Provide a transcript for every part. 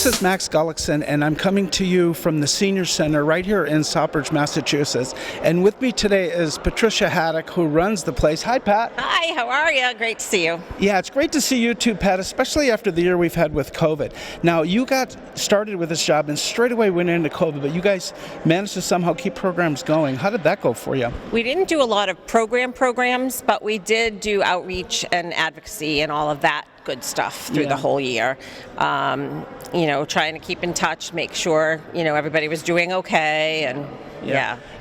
is Max Gullickson, and I'm coming to you from the Senior Center right here in Southbridge, Massachusetts. And with me today is Patricia Haddock, who runs the place. Hi, Pat. Hi, how are you? Great to see you. Yeah, it's great to see you too, Pat, especially after the year we've had with COVID. Now, you got started with this job and straight away went into COVID, but you guys managed to somehow keep programs going. How did that go for you? We didn't do a lot of programs, but we did do outreach and advocacy and all of that good stuff through the whole year. Trying to keep in touch, make sure, everybody was doing okay, and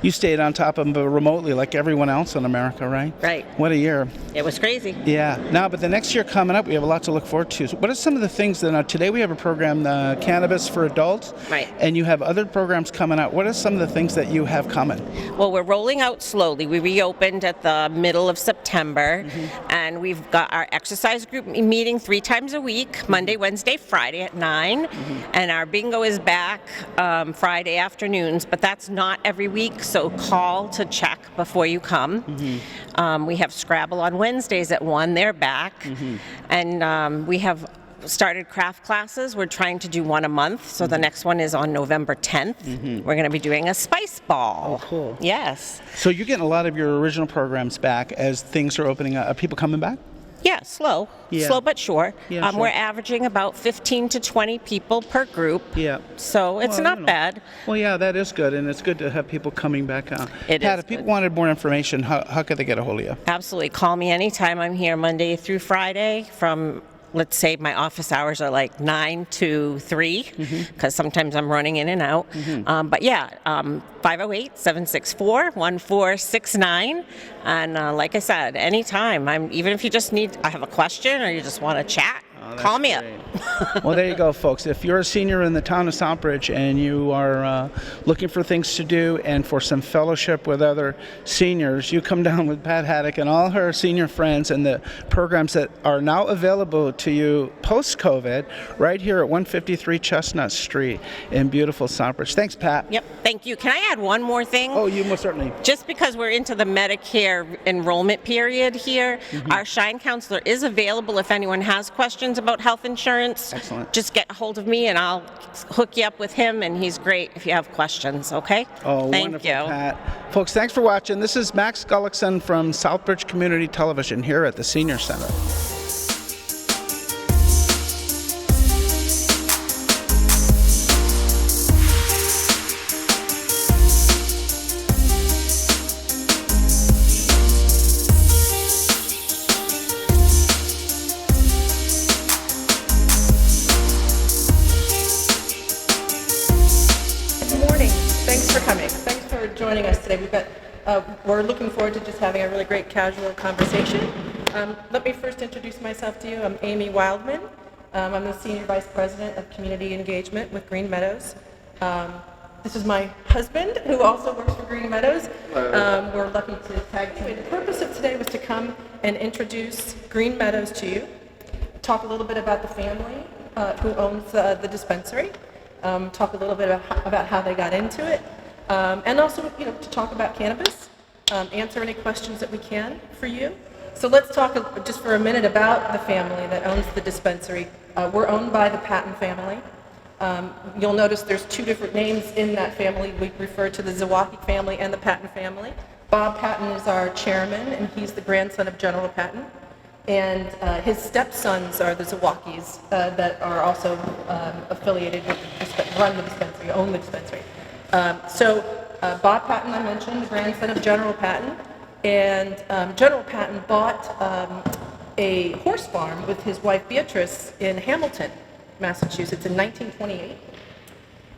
You stayed on top of them remotely like everyone else in America, right? Right. What a year. It was crazy. Yeah. Now, but the next year coming up, we have a lot to look forward to. So what are some of the things that, today we have a program, Cannabis for Adults. Right. And you have other programs coming out. What are some of the things that you have coming? Well, we're rolling out slowly. We reopened at the middle of September, and we've got our exercise group meeting 3 times a week, Monday, Wednesday, Friday at 9, and our bingo is back Friday afternoons, but that's not every week, so call to check before you come. We have Scrabble on Wednesdays at 1, they're back, and we have started craft classes. We're trying to do one a month, so the next one is on November 10th. We're going to be doing a spice ball. Oh, cool. Yes. So you're getting a lot of your original programs back as things are opening up. Are people coming back? Yeah, slow but sure. Yeah, sure. We're averaging about 15 to 20 people per group. Yeah. So it's not bad. Well, yeah, that is good, and it's good to have people coming back on. Pat, if people wanted more information, how could they get a hold of you? Absolutely. Call me anytime. I'm here Monday through Friday from, let's say my office hours are like 9 to 3, because sometimes I'm running in and out. 508-764-1469. And like I said, anytime. Even if you just I have a question or you just want to chat, call me up. Well, there you go, folks. If you're a senior in the town of Southbridge and you are looking for things to do and for some fellowship with other seniors, you come down with Pat Haddock and all her senior friends and the programs that are now available to you post-COVID right here at 153 Chestnut Street in beautiful Southbridge. Thanks, Pat. Yep, thank you. Can I add one more thing? Oh, you most certainly. Just because we're into the Medicare enrollment period here, our Shine Counselor is available if anyone has questions about health insurance. Excellent. Just get a hold of me and I'll hook you up with him, and he's great if you have questions, okay? Oh, Thank wonderful, you. Pat. Folks, thanks for watching. This is Max Gullickson from Southbridge Community Television here at the Senior Center. Thanks for coming. Thanks for joining us today. We're looking forward to just having a really great casual conversation. Let me first introduce myself to you. I'm Amy Wildman. I'm the Senior Vice President of Community Engagement with Green Meadows. This is my husband, who also works for Green Meadows. We're lucky to tag team. The purpose of today was to come and introduce Green Meadows to you, talk a little bit about the family who owns the dispensary, talk a little bit about how they got into it, and also to talk about cannabis, answer any questions that we can for you. So let's talk just for a minute about the family that owns the dispensary. We're owned by the Patton family. You'll notice there's 2 different names in that family. We refer to the Zawacki family and the Patton family. Bob Patton is our chairman, and he's the grandson of General Patton. And his stepsons are the Zawackis that are also affiliated with run the dispensary, own the dispensary. So Bob Patton, I mentioned, the grandson of General Patton. And General Patton bought a horse farm with his wife Beatrice in Hamilton, Massachusetts in 1928.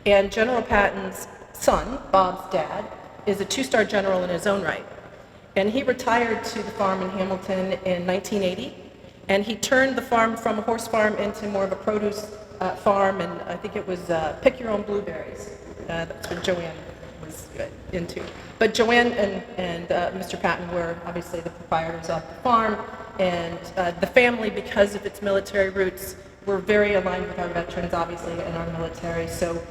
And General Patton's son, Bob's dad, is a 2-star general in his own right. And he retired to the farm in Hamilton in 1980, and he turned the farm from a horse farm into more of a produce farm, and I think it was pick your own blueberries. That's what Joanne was into. But Joanne and Mr. Patton were obviously the proprietors of the farm, and the family, because of its military roots, we're very aligned with our veterans, obviously, and our military. So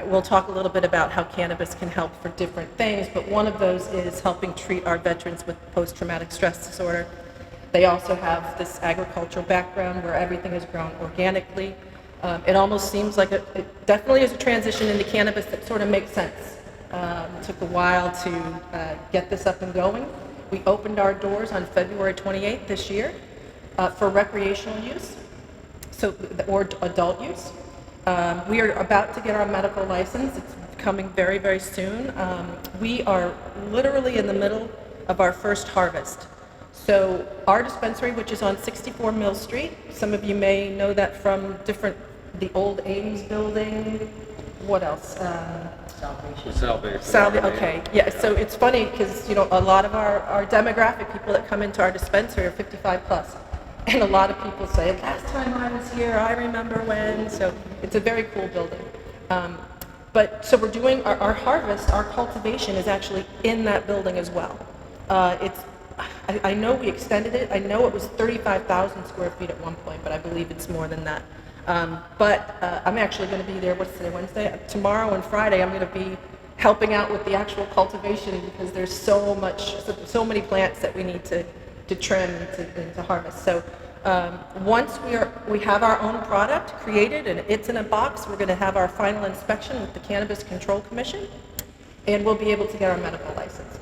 we'll talk a little bit about how cannabis can help for different things, but one of those is helping treat our veterans with post-traumatic stress disorder. They also have this agricultural background where everything is grown organically. It almost seems like it definitely is a transition into cannabis that sort of makes sense. It took a while to get this up and going. We opened our doors on February 28th this year for recreational use, or adult use. We are about to get our medical license. It's coming very, very soon. We are literally in the middle of our first harvest. So our dispensary, which is on 64 Mill Street, some of you may know that from the old Ames building. What else? Salvation. Okay, yeah, so it's funny because, a lot of our demographic people that come into our dispensary are 55 plus. And a lot of people say, last time I was here, I remember when. So it's a very cool building. So we're doing our harvest, our cultivation is actually in that building as well. I know we extended it. I know it was 35,000 square feet at one point, but I believe it's more than that. I'm actually going to be there, what's today, Wednesday? Tomorrow and Friday I'm going to be helping out with the actual cultivation because there's so many plants that we need to trim and to harvest. So once we have our own product created and it's in a box, we're going to have our final inspection with the Cannabis Control Commission, and we'll be able to get our medical license.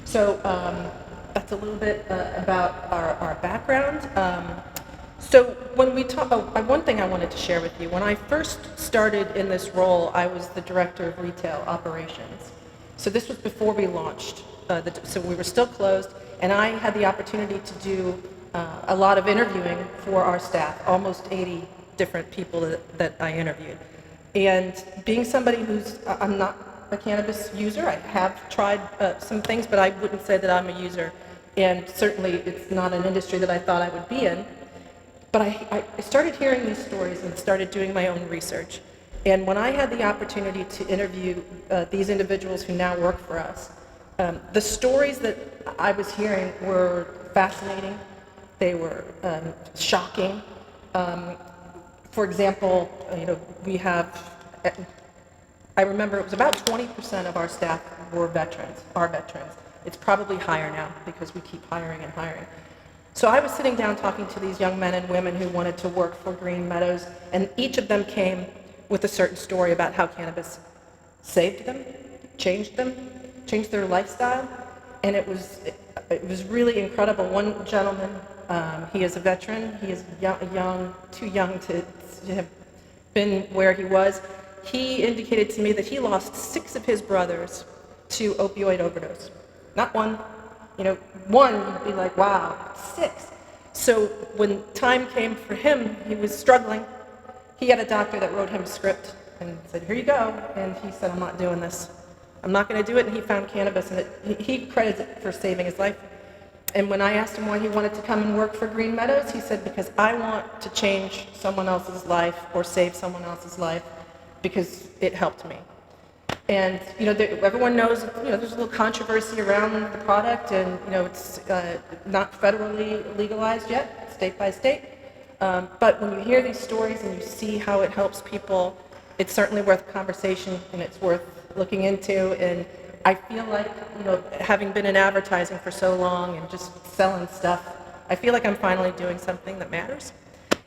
So that's a little bit about our background. So when we talk, one thing I wanted to share with you, when I first started in this role, I was the director of retail operations. So this was before we launched, so we were still closed, and I had the opportunity to do a lot of interviewing for our staff, almost 80 different people that I interviewed. And being somebody I'm not a cannabis user, I have tried some things, but I wouldn't say that I'm a user, and certainly it's not an industry that I thought I would be in. But I started hearing these stories and started doing my own research. And when I had the opportunity to interview these individuals who now work for us, the stories that I was hearing were fascinating. They were shocking. For example, I remember it was about 20% of our staff were veterans. It's probably higher now because we keep hiring and hiring. So I was sitting down talking to these young men and women who wanted to work for Green Meadows, and each of them came with a certain story about how cannabis saved them, changed their lifestyle, and it was really incredible. One gentleman, he is a veteran, he is too young to have been where he was. He indicated to me that he lost 6 of his brothers to opioid overdose. Not one. One, you'd be like, wow, 6. So when time came for him, he was struggling. He had a doctor that wrote him a script and said, here you go. And he said, I'm not doing this. I'm not going to do it. And he found cannabis, and he credits it for saving his life. And when I asked him why he wanted to come and work for Green Meadows, he said, because I want to change someone else's life or save someone else's life because it helped me. And everyone knows there's a little controversy around the product, and it's not federally legalized yet, state by state. But when you hear these stories and you see how it helps people, it's certainly worth conversation and it's worth looking into. And I feel like having been in advertising for so long and just selling stuff, I feel like I'm finally doing something that matters,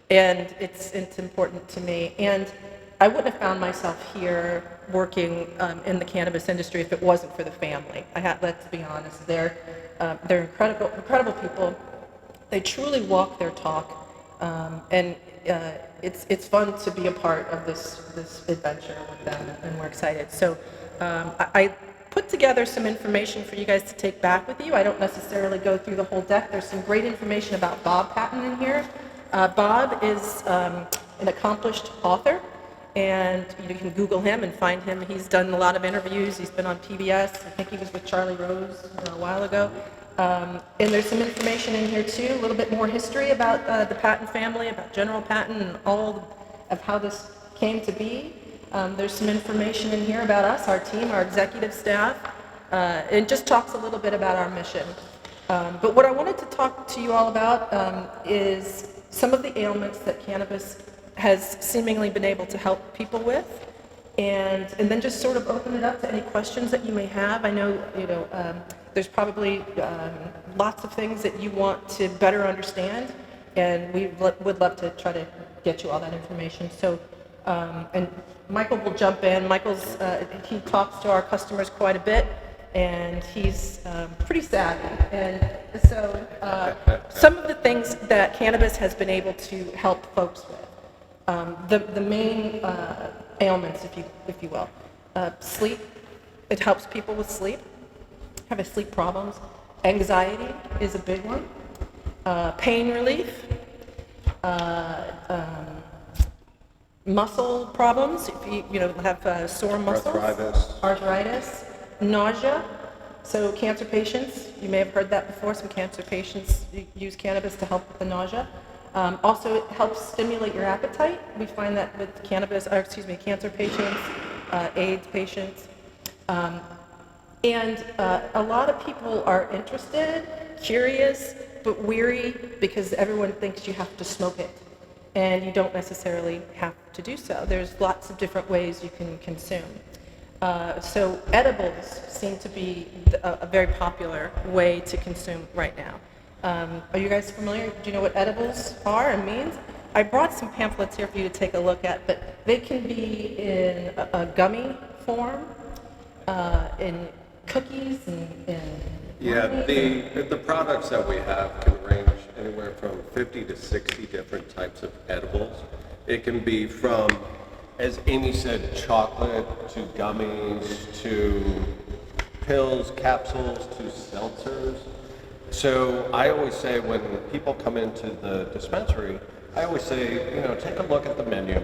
and it's important to me. And I wouldn't have found myself here working in the cannabis industry if it wasn't for the family. Let's be honest, they're incredible people. They truly walk their talk, and it's fun to be a part of this adventure with them, and we're excited. So I put together some information for you guys to take back with you. I don't necessarily go through the whole deck. There's some great information about Bob Patton in here. Bob is an accomplished author, and you can Google him and find him. He's done a lot of interviews. He's been on PBS. I think he was with Charlie Rose a while ago. And there's some information in here too, a little bit more history about the Patton family, about General Patton, and all of how this came to be. There's some information in here about us, our team, our executive staff. It just talks a little bit about our mission. But what I wanted to talk to you all about is some of the ailments that cannabis has seemingly been able to help people with, and then just sort of open it up to any questions that you may have. I know there's probably lots of things that you want to better understand, and we would love to try to get you all that information. So, and Michael will jump in. He talks to our customers quite a bit, and he's pretty savvy. And so some of the things that cannabis has been able to help folks with, the main ailments, if you will, sleep. It helps people with sleep, having sleep problems. Anxiety is a big one. Pain relief. Muscle problems, if you have sore muscles. Arthritis. Nausea. So cancer patients, you may have heard that before, some cancer patients use cannabis to help with the nausea. Also, it helps stimulate your appetite. We find that with cancer patients, AIDS patients. And a lot of people are interested, curious, but weary because everyone thinks you have to smoke it. And you don't necessarily have to do so. There's lots of different ways you can consume. So edibles seem to be a very popular way to consume right now. Are you guys familiar? Do you know what edibles are and means? I brought some pamphlets here for you to take a look at, but they can be in a gummy form, in cookies, and yeah, the products that we have can range anywhere from 50 to 60 different types of edibles. It can be from, as Amy said, chocolate to gummies to pills, capsules to seltzers. So I always say when people come into the dispensary, I always say, take a look at the menu.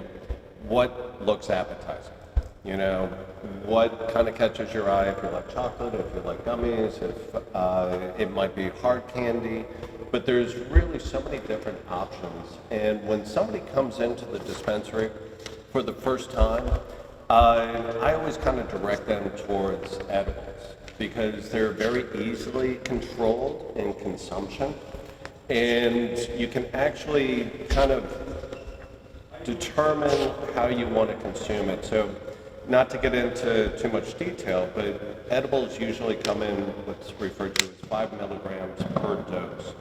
What looks appetizing? What kind of catches your eye if you like chocolate, if you like gummies, if it might be hard candy. But there's really so many different options. And when somebody comes into the dispensary for the first time, I always kind of direct them towards edibles because they're very easily controlled in consumption. And you can actually kind of determine how you want to consume it. So, not to get into too much detail, but edibles usually come in what's referred to as 5 milligrams per dose.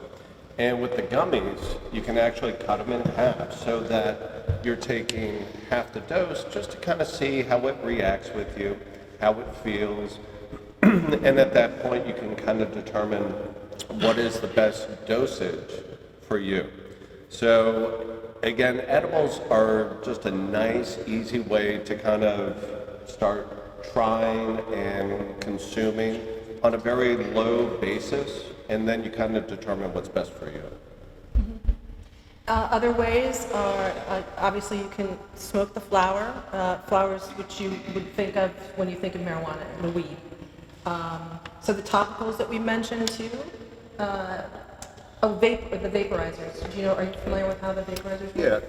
And with the gummies, you can actually cut them in half so that you're taking half the dose just to kind of see how it reacts with you, how it feels. And at that point, you can kind of determine what is the best dosage for you. So again, edibles are just a nice, easy way to kind of start trying and consuming on a very low basis, and then you kind of determine what's best for you. Mm-hmm. Other ways are, obviously you can smoke the flower, flowers which you would think of when you think of marijuana, the weed. So the topicals that we mentioned too, the vaporizers. Are you familiar with how the vaporizers work? Yeah,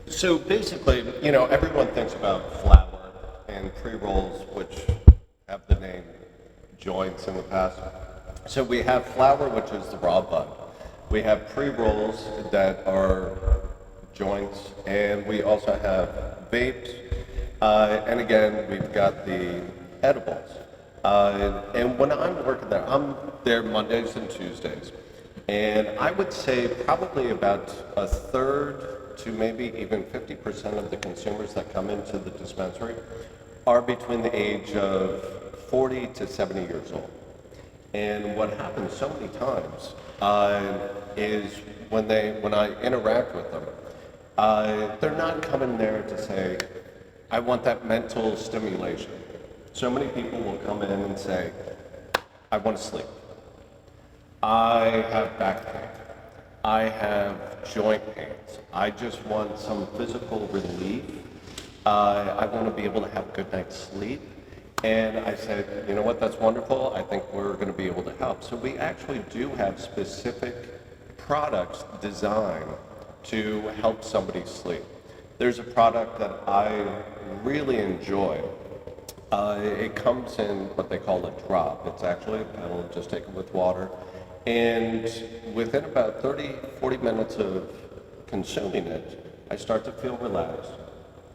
so basically, everyone thinks about flower and pre-rolls, which have the name joints in the past. So we have flower, which is the raw bud. We have pre-rolls that are joints, and we also have vapes. And again, we've got the edibles. And when I'm working there, I'm there Mondays and Tuesdays. And I would say probably about a third to maybe even 50% of the consumers that come into the dispensary are between the age of 40 to 70 years old. And what happens so many times is when I interact with them, they're not coming there to say, I want that mental stimulation. So many people will come in and say, I want to sleep. I have back pain. I have joint pains. I just want some physical relief. I want to be able to have a good night's sleep. And I said, you know what, that's wonderful. I think we're going to be able to help. So we actually do have specific products designed to help somebody sleep. There's a product that I really enjoy. It comes in what they call a drop. It's actually a pill, just take it with water. And within about 40 minutes of consuming it, I start to feel relaxed.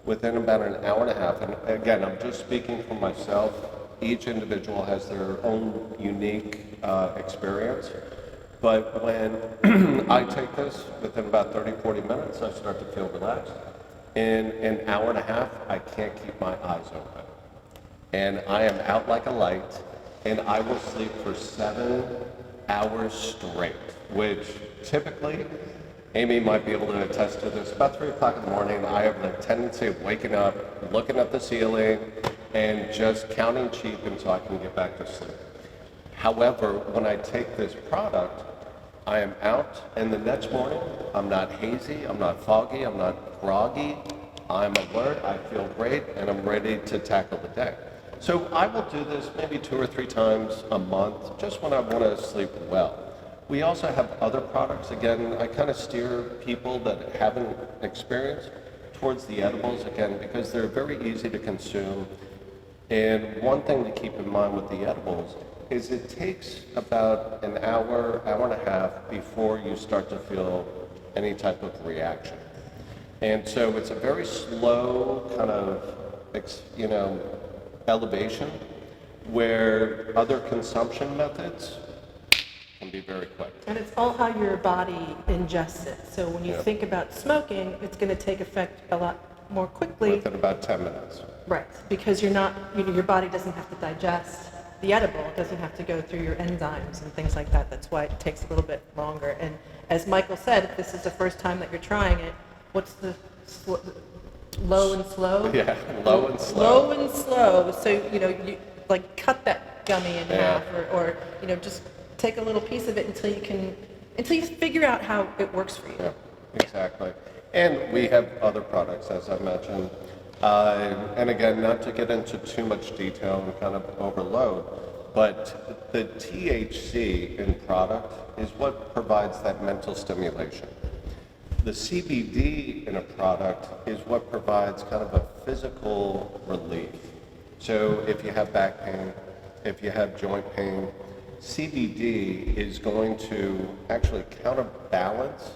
Within about an hour and a half, and again, I'm just speaking for myself, each individual has their own unique experience, But when I take this, within about 30, 40 minutes, I start to feel relaxed. In an hour and a half, I can't keep my eyes open. And I am out like a light, and I will sleep for 7 hours straight, which typically, Amy might be able to attest to this, about 3 o'clock in the morning, I have the tendency of waking up, looking at the ceiling, and just counting sheep until I can get back to sleep. However, when I take this product, I am out, and the next morning, I'm not hazy, I'm not foggy, I'm not groggy, I'm alert, I feel great, and I'm ready to tackle the day. So I will do this maybe 2 or 3 times a month, just when I want to sleep well. We also have other products. Again, I kind of steer people that haven't experienced towards the edibles, again, because they're very easy to consume. And one thing to keep in mind with the edibles is it takes about an hour, hour and a half before you start to feel any type of reaction. And so it's a very slow kind of, elevation, where other consumption methods can be very quick. And it's all how your body ingests it. So when you think about smoking, it's going to take effect a lot more quickly. Within about 10 minutes. Right, because you're not, your body doesn't have to digest the edible. It doesn't have to go through your enzymes and things like that. That's why it takes a little bit longer. And as Michael said, if this is the first time that you're trying it, what's the low and slow? Yeah, low and slow. Low and slow. So, you like cut that gummy in half or just take a little piece of it until you figure out how it works for you. Yeah, exactly. And we have other products, as I mentioned. And again, not to get into too much detail and kind of overload, but the THC in product is what provides that mental stimulation. The CBD in a product is what provides kind of a physical relief. So if you have back pain, if you have joint pain, CBD is going to actually counterbalance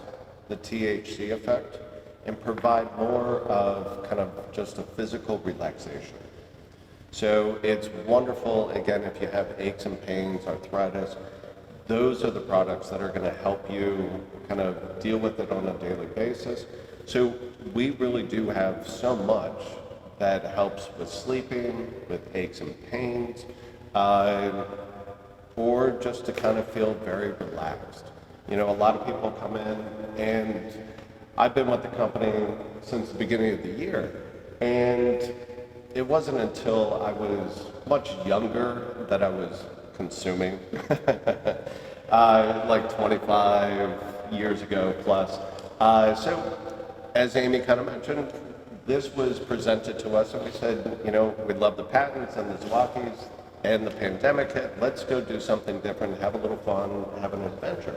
the THC effect and provide more of kind of just a physical relaxation. So it's wonderful, again, if you have aches and pains, arthritis, those are the products that are going to help you kind of deal with it on a daily basis. So we really do have so much that helps with sleeping, with aches and pains, or just to kind of feel very relaxed. A lot of people come in, and I've been with the company since the beginning of the year, and it wasn't until I was much younger that I was consuming, like 25 years ago plus. So, as Amy kind of mentioned, this was presented to us, and we said, we love the patents and the Zwakis, and the pandemic hit. Let's go do something different, have a little fun, have an adventure.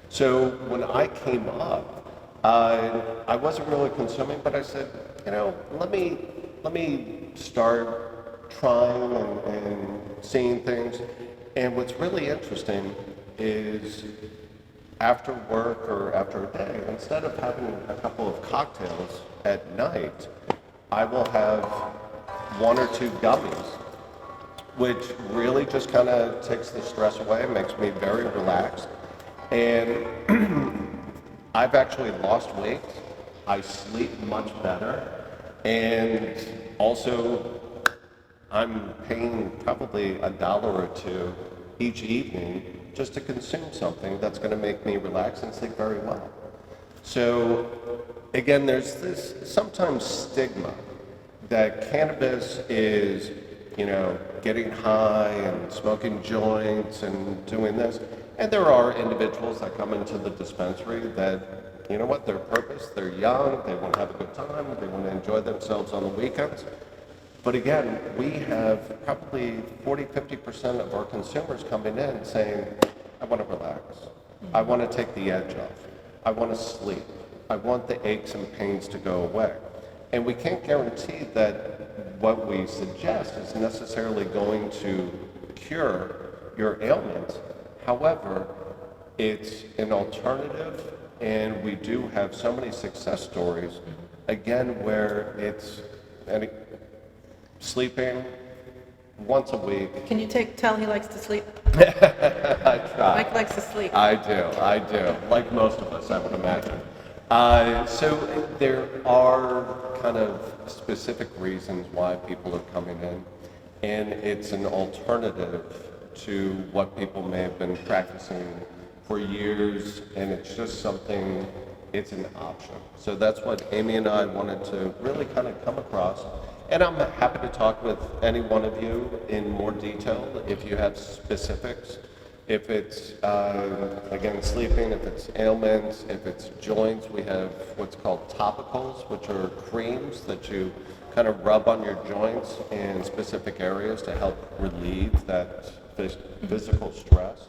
So when I came up, I wasn't really consuming, but I said, let me start trying and seeing things. And what's really interesting is after work or after a day, instead of having a couple of cocktails at night, I will have 1 or 2 gummies, which really just kind of takes the stress away, makes me very relaxed. And I've actually lost weight. I sleep much better. And also, I'm paying probably $1 or $2 each evening just to consume something that's going to make me relax and sleep very well. So again, there's this sometimes stigma that cannabis is, getting high and smoking joints and doing this. And there are individuals that come into the dispensary that, their purpose, they're young, they want to have a good time, they want to enjoy themselves on the weekends. But again, we have probably 40-50% of our consumers coming in saying, I want to relax. I want to take the edge off. I want to sleep. I want the aches and pains to go away. And we can't guarantee that what we suggest is necessarily going to cure your ailments. However, it's an alternative, and we do have so many success stories, again, where it's sleeping, once a week. Can you tell he likes to sleep? I try. Mike likes to sleep. I do. Like most of us, I would imagine. So there are kind of specific reasons why people are coming in, and it's an alternative to what people may have been practicing for years, and it's just something, it's an option. So that's what Amy and I wanted to really kind of come across. And I'm happy to talk with any one of you in more detail if you have specifics. If it's, again, sleeping, if it's ailments, if it's joints, we have what's called topicals, which are creams that you kind of rub on your joints in specific areas to help relieve that physical stress.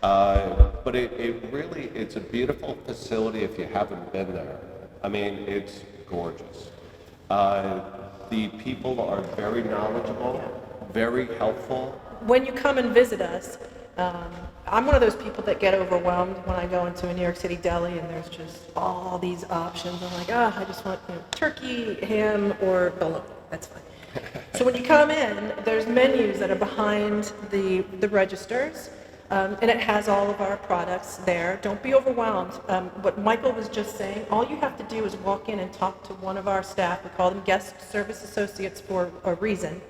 But it's a beautiful facility if you haven't been there. I mean, it's gorgeous. The people are very knowledgeable, very helpful. When you come and visit us, I'm one of those people that get overwhelmed when I go into a New York City deli and there's just all these options. I'm like, I just want turkey, ham, or bologna. That's fine. So when you come in, there's menus that are behind the registers, and it has all of our products there. Don't be overwhelmed. What Michael was just saying, all you have to do is walk in and talk to one of our staff. We call them guest service associates for a reason.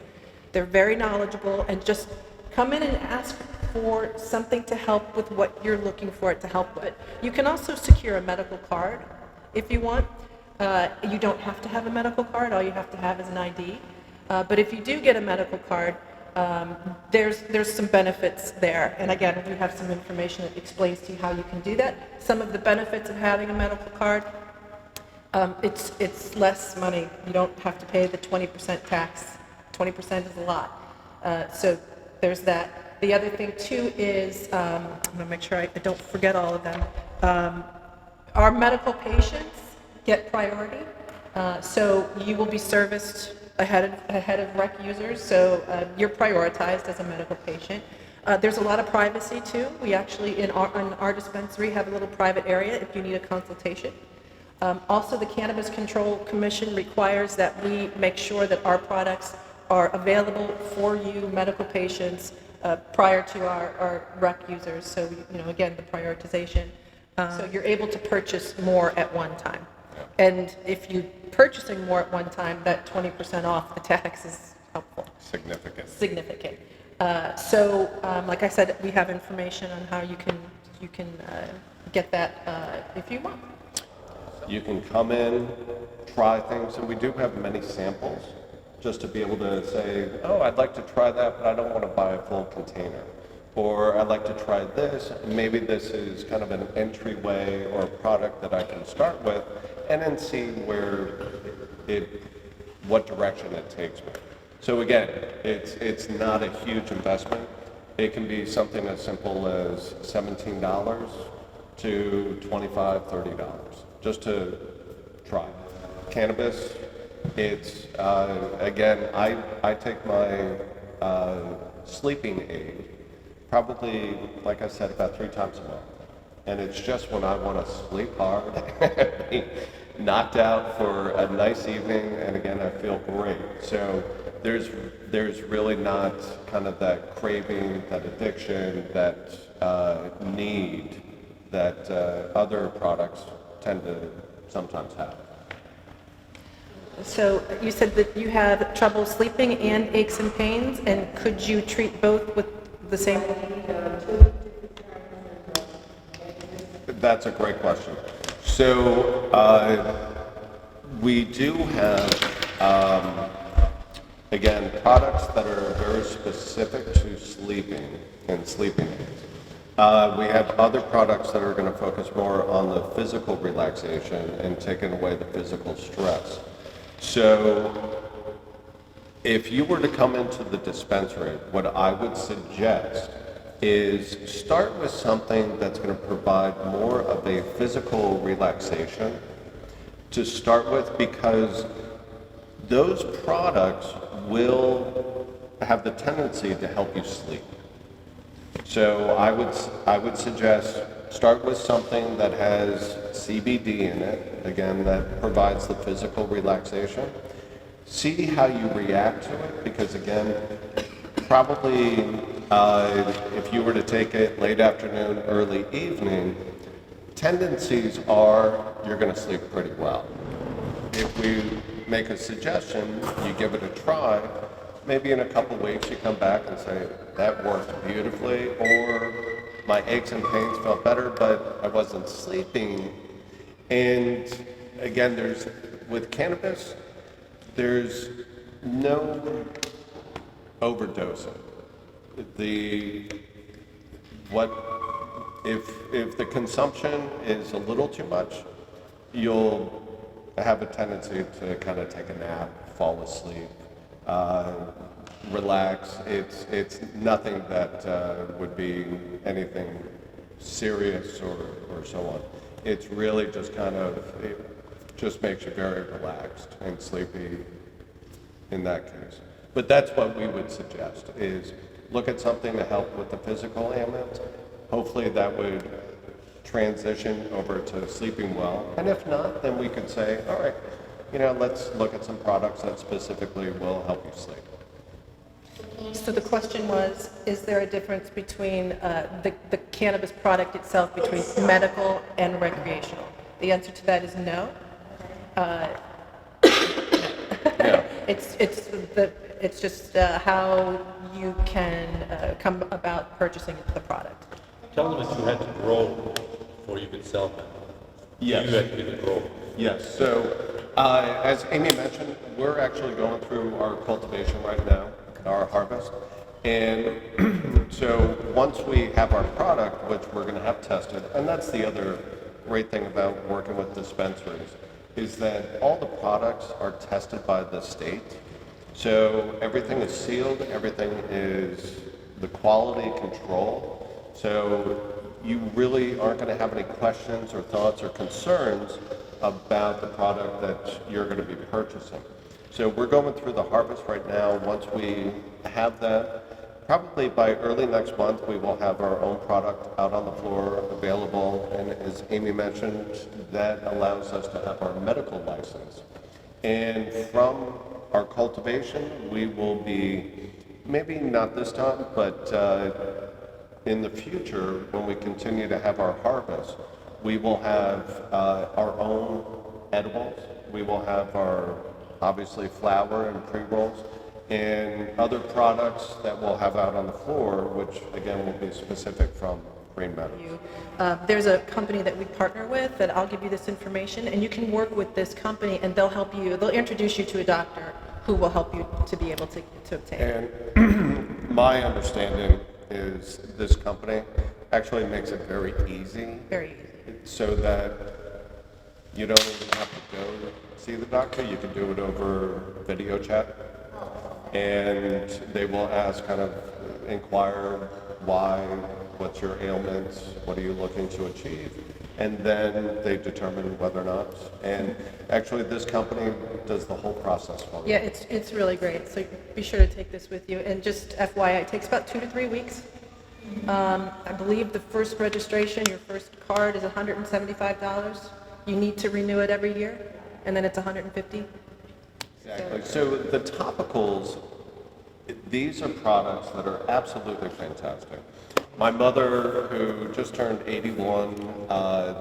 They're very knowledgeable, and just come in and ask for something to help with what you're looking for it to help with. You can also secure a medical card if you want. You don't have to have a medical card. All you have to have is an ID. But if you do get a medical card, there's some benefits there. And again, we have some information that explains to you how you can do that. Some of the benefits of having a medical card, it's less money. You don't have to pay the 20% tax. 20% is a lot. So there's that. The other thing too is, I'm going to make sure I don't forget all of them. Our medical patients get priority. So you will be serviced ahead of rec users, so you're prioritized as a medical patient. There's a lot of privacy too. We actually, in our dispensary, have a little private area if you need a consultation. Also, the Cannabis Control Commission requires that we make sure that our products are available for you, medical patients, prior to our rec users. So, again, the prioritization. So you're able to purchase more at one time. And if you're purchasing more at one time, that 20% off the tax is helpful. Significant. So, like I said, we have information on how you can get that if you want. You can come in, try things, and we do have many samples just to be able to say, I'd like to try that, but I don't want to buy a full container. Or I'd like to try this, maybe this is kind of an entryway or a product that I can start with, and then see what direction it takes me. So again, it's not a huge investment. It can be something as simple as $17 to $25, $30, just to try. Cannabis, it's, again, I take my sleeping aid probably, like I said, about 3 times a month. And it's just when I want to sleep hard, be knocked out for a nice evening, and again, I feel great. So there's really not kind of that craving, that addiction, that need that other products tend to sometimes have. So you said that you have trouble sleeping and aches and pains, and could you treat both with the same? That's a great question. So we do have, again, products that are very specific to sleeping and sleeping aids. We have other products that are going to focus more on the physical relaxation and taking away the physical stress. So if you were to come into the dispensary, what I would suggest is start with something that's going to provide more of a physical relaxation to start with, because those products will have the tendency to help you sleep. So I would suggest start with something that has CBD in it, again, that provides the physical relaxation. See how you react to it, because again, probably, if you were to take it late afternoon, early evening, tendencies are you're going to sleep pretty well. If we make a suggestion, you give it a try, maybe in a couple weeks you come back and say, that worked beautifully, or my aches and pains felt better, but I wasn't sleeping. And again, with cannabis, there's no overdosing. If the consumption is a little too much, you'll have a tendency to kind of take a nap, fall asleep, relax. It's nothing that would be anything serious or so on. It's really just it just makes you very relaxed and sleepy in that case. But that's what we would suggest, is look at something to help with the physical ailments. Hopefully that would transition over to sleeping well. And if not, then we could say, all right, let's look at some products that specifically will help you sleep. So the question was, is there a difference between the cannabis product itself between medical and recreational? The answer to that is no. Yeah. It's just how you can come about purchasing the product. Tell them that you had to grow before you could sell them. Yes. You had to be the grower. Yes. So, as Amy mentioned, we're actually going through our cultivation right now, our harvest. And so once we have our product, which we're going to have tested, and that's the other great thing about working with dispensaries, is that all the products are tested by the state. So everything is sealed, everything is the quality control. So you really aren't going to have any questions or thoughts or concerns about the product that you're going to be purchasing. So we're going through the harvest right now. Once we have that, probably by early next month, we will have our own product out on the floor available. And as Amy mentioned, that allows us to have our medical license. And from our cultivation, we will be, maybe not this time, but in the future, when we continue to have our harvest, we will have our own edibles. We will have our, obviously, flower and pre-rolls, and other products that we'll have out on the floor, which again will be specific from Green Meadows. There's a company that we partner with that I'll give you this information, and you can work with this company and they'll help you, they'll introduce you to a doctor who will help you to be able to obtain it. And my understanding is this company actually makes it very easy. Very easy. So that you don't even have to go see the doctor. You can do it over video chat. And they will inquire why, what's your ailments, what are you looking to achieve, and then they determine whether or not. And actually this company does the whole process for you. Yeah, it's really great. So be sure to take this with you. And just FYI, it takes about 2 to 3 weeks. I believe the first registration, your first card is $175. You need to renew it every year, and then it's $150. Exactly. So the topicals, these are products that are absolutely fantastic. My mother, who just turned 81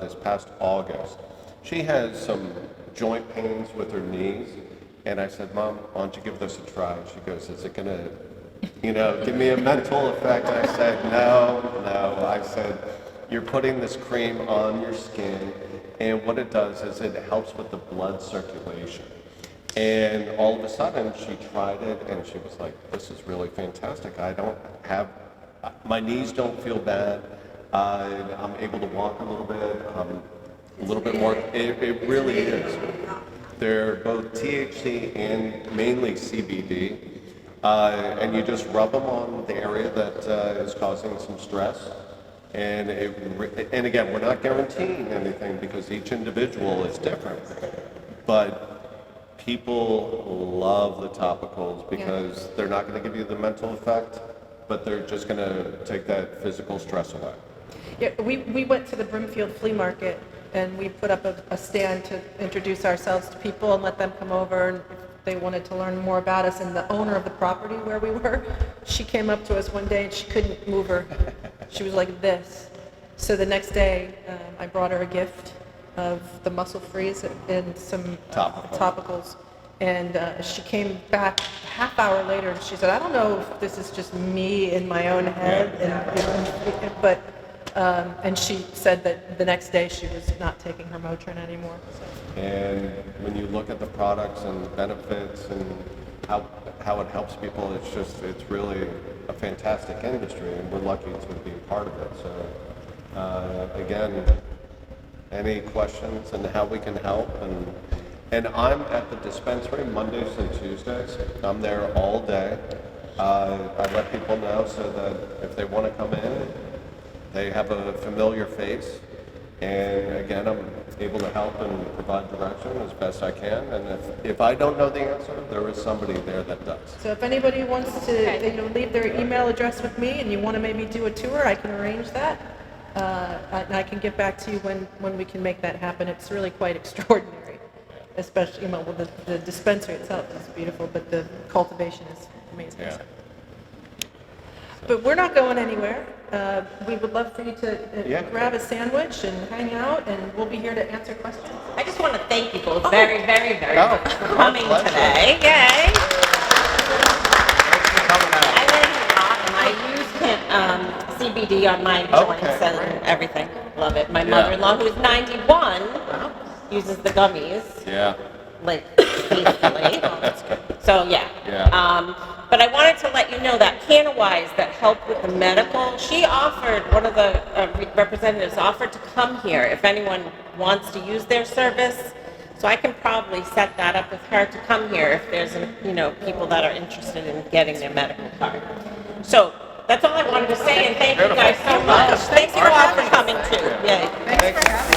this past August, she has some joint pains with her knees, and I said, Mom, why don't you give this a try? She goes, is it going to, give me a mental effect? And I said, no. I said, you're putting this cream on your skin, and what it does is it helps with the blood circulation. And all of a sudden, she tried it, and she was like, this is really fantastic. My knees don't feel bad. I'm able to walk a little bit, a little bit more. It really is. They're both THC and mainly CBD. And you just rub them on the area that is causing some stress. And again, we're not guaranteeing anything because each individual is different. But people love the topicals because they're not going to give you the mental effect, but they're just going to take that physical stress away. Yeah, we went to the Brimfield Flea Market and we put up a stand to introduce ourselves to people and let them come over. And they wanted to learn more about us, and the owner of the property where we were, she came up to us one day and she couldn't move her. She was like this. So the next day, I brought her a gift of the muscle freeze and some topicals. And she came back a half hour later and she said, I don't know if this is just me in my own head, and she said that the next day she was not taking her Motrin anymore. So. And when you look at the products and the benefits and how it helps people, it's really a fantastic industry, and we're lucky to be part of it. So again, any questions and how we can help? And I'm at the dispensary Mondays and Tuesdays. I'm there all day. I let people know so that if they want to come in, they have a familiar face. And again, I'm able to help and provide direction as best I can. And if I don't know the answer, there is somebody there that does. So if anybody wants to leave their email address with me and you want to maybe do a tour, I can arrange that. And I can get back to you when we can make that happen. It's really quite extraordinary. Especially, the dispensary itself is beautiful, but the cultivation is amazing. Yeah. But we're not going anywhere. We would love for you to grab a sandwich and hang out, and we'll be here to answer questions. I just want to thank you both very, very, very much for coming today. Yay! Thanks for coming out. I learned a lot, and I use CBD on my joints and everything. Love it. My mother-in-law, who's 91, uses the gummies. Yeah. Like, faithfully. So, but I wanted to let you know that Cannabis that helped with the medical, she offered, one of the representatives offered to come here if anyone wants to use their service. So I can probably set that up with her to come here if there's, people that are interested in getting their medical card. So that's all I wanted to say, and thank you guys so much. Thank you all for coming too. Yay. Thanks for having us.